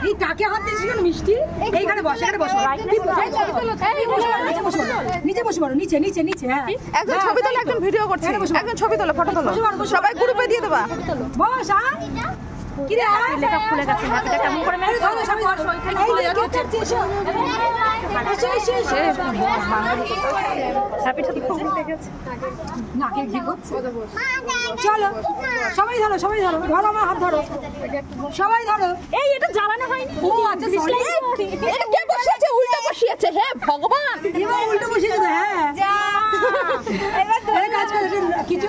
এই কাকে হাত দিয়েছিস কেন মিষ্টি? এইখানে বস, এখানে বসো। নিচে বসে পড়ো, নিচে নিচে নিচে। হ্যাঁ একজন ছবি তোলো, একজন ভিডিও করছে, একজন ছবি তোলো, ফটো তোলো, সবাই গ্রুপে দিয়ে দেবা। বস। কি রে লেখা খুলে গেছে, হাতটা কেমন করে মেরে ধরো সবাই বসো। এখানে খুলে যাচ্ছে, এসো এসো এসো। হ্যাপিটা খুলে গেছে, নাকে ঘি করছে। চলো সবাই ধরো, সবাই ধরো, ধরো আমার হাত ধরো, সবাই ধরো। এই এটা জ্বালানো হয়নি। ও আচ্ছা, এটা কে বসিয়েছে? উল্টো বসিয়েছে। হে ভগবান, এবার উল্টো বসিয়েছে তো। হ্যাঁ এবার ধরে কাজ করে কিছু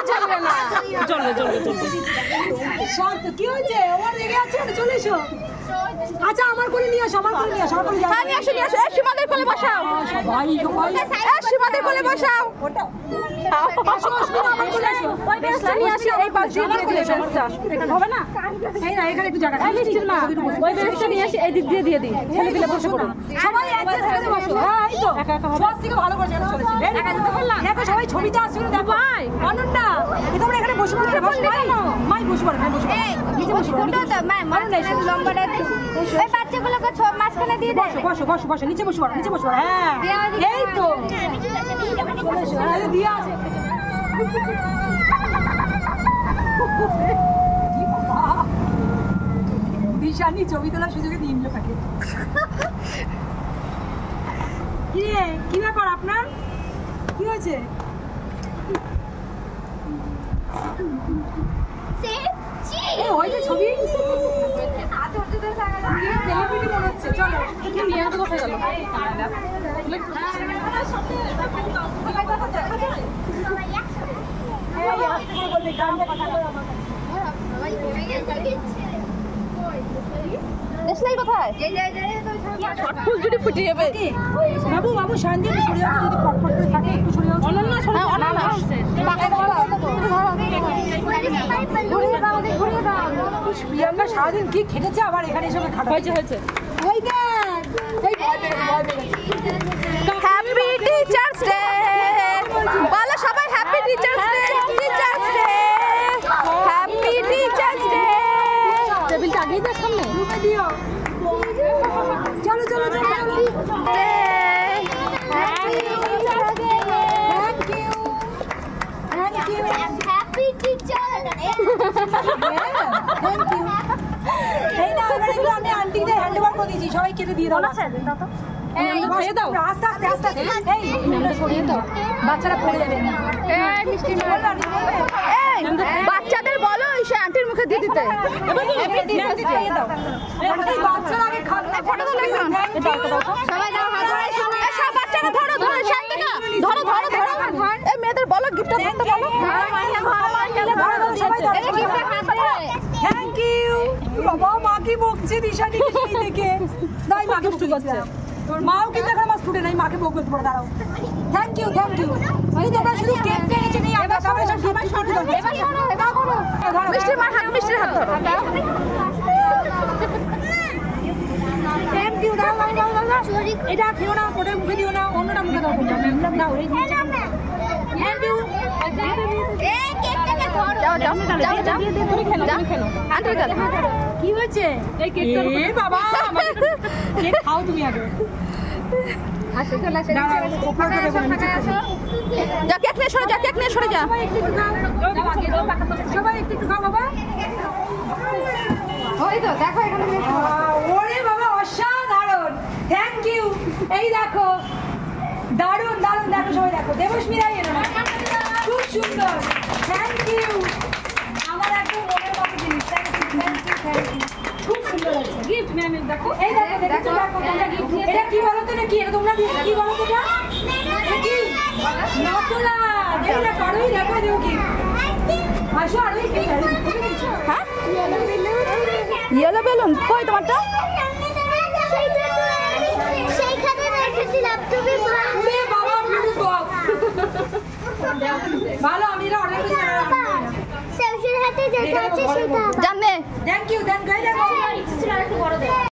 চলবে না। চলো চলো চলো, শান্ত। কি হয়েছে? ওর রেগে আছে, চলে এসো। আচ্ছা আমার কোলে নিয়ে আসো, আমার কোলে নিয়ে আসো, আমার কোলে হ্যাঁ নিয়ে আসো, নিয়ে আসো। এই সীমাদের কোলে বসাও, ভাই ভাই। এই সীমাদের কোলে বসাও। ওটা আসো, আসো আমার কোলে আসো। ওই বেশটা নিয়ে আসো, এই পাশ দিয়ে আমার কোলে আসো। এখানে হবে না? এই না, এখানে একটু জায়গা। এই মিষ্টির মা, ওই বেশটা নিয়ে আসি, এই দিক দিয়ে দিয়ে দিই। ছেলে দিলে বসে পড়ো, সবাই এক জায়গায় বসো। হ্যাঁ এই তো একা একা হবে। সব থেকে ভালো করে জানো চলেছি। একা যেতে বললাম, দেখো সবাই ছবিটা আসছে না, দেখো ভাই অনন্যা। তোমরা এখানে বসে পড়ো, বসো ভাই। মাই বসে পড়ো, হ্যাঁ বসে পড়ো, নিচে বসে পড়ো। তো মা মাঝখানে লম্বাটা এই বাচ্চাগুলোকে মাঝখানে দিয়ে দে। বসো বসো বসো বসো, নিচে বসে পড়ো, নিচে বসে পড়ো। হ্যাঁ এই তো চলে এসো। আরে দিয়া আছে দিশানি ছবি তোলার সুযোগে দিন থাকে। কি রে, কি ব্যাপার আপনার? কি হয়েছে? ওই যে ছবি সেলিব্রিটি মনে হচ্ছে। চলো নিয়ে আসো, কোথায় গেল? দেশলাই কোথায়? ফুল যদি ফুটে যাবে। বাবু বাবু শান্তি সরে যাও, যদি পটপট করে থাকে একটু সরে যাও। অনন্যা সরে যাও, অনন্যা আসছে। প্রিয়াঙ্কা সারাদিন কি খেটেছে, আবার এখানে এসে খাটা হয়েছে। ওই দেখ, এই হ্যাপি টিচার্স ডে বলো সবাই, happy teachers day, teachers day, happy teachers day. টেবিলটা আগেই দেখ, সামনে রুমে দিও। চলো চলো চলো, হ্যাপি টিচার। এই না, এগুলো আমি আন্টিদের হ্যান্ড ওভার করে দিয়েছি, সবাই কেটে দিয়ে দাও। আস্তে আস্তে আস্তে আস্তে, এই সরিয়ে দাও, বাচ্চারা পড়ে যাবে। বাচ্চাদের বলো সে আন্টির মুখে দিয়ে দিতে। বাচ্চারা আগে খাবে, ফটো তোলো। সবাই দাও হাত ধরে, সব বাচ্চারা ধরো ধরো, শান্তিকা ধরো ধরো ধরো। এই মেয়েদের বলো গিফটটা ধরতে বলো। সবাই ধরো, থ্যাংক ইউ। বাবা মা কি বকছে দিশানি থেকে, দাই মাকে বকতে করছে। মাও কিন্তু এখন আমার স্টুডেন্ট, এই মাকে বকতে পড়ে দাঁড়াও। Thank you thank you. এই তোমরা শুধু কেক পেয়েছে নেই, আমরা সবাই সব গিফট শুরু করব। এবার করো, মিষ্টির মার হাত, মিষ্টির হাত ধরো। Thank you. দাও দাও দাও দাও। এটা খেও না, ওটা মুখে দিও না, অন্যটা মুখে দাও। দাও এই থ্যাংক ইউ। এই কেকটাকে ধরো। যাও যাও যাও যাও, তুমি খেলো, তুমি খেলো। আন্টি দাও। কি হয়েছে? এই কেকটা এ বাবা, কেক খাও তুমি আগে। আসো চলে আসো, উপরে দেবো না, নিচে দেবো। যা কেক নিয়ে সরে যা, কেক নিয়ে সরে যা। সবাই একটু একটু খাও বাবা। ওই তো দেখো এখানে ওরে বাবা অসাধারণ, থ্যাংক ইউ। এই দেখো দারুণ দারুণ, দেখো সবাই দেখো, দেবস্মিরাই এলো না, খুব সুন্দর। থ্যাংক ইউ, আমার একদম মনের মতো জিনিস। Thank you thank you thank you, খুব সুন্দর আছে গিফট। ম্যাম দেখো, এই দেখো দেখো দেখো, এটা কি বলো তো? এটা কি? এটা তোমরা দিয়েছো কি বলো তো? এটা কি? নকলা। এই না কারোই দেখো, দেও কি আসো। আর এই হ্যাঁ ইয়েলো বেলুন কই তোমারটা? সেইখানে রেখেছিলাম, তুমি বাবা ব্লু বক্স ভালো। আমি এটা অর্ডার করেছি, সেলফির হাতে যেটা আছে সেটা জানে। Thank you thank you.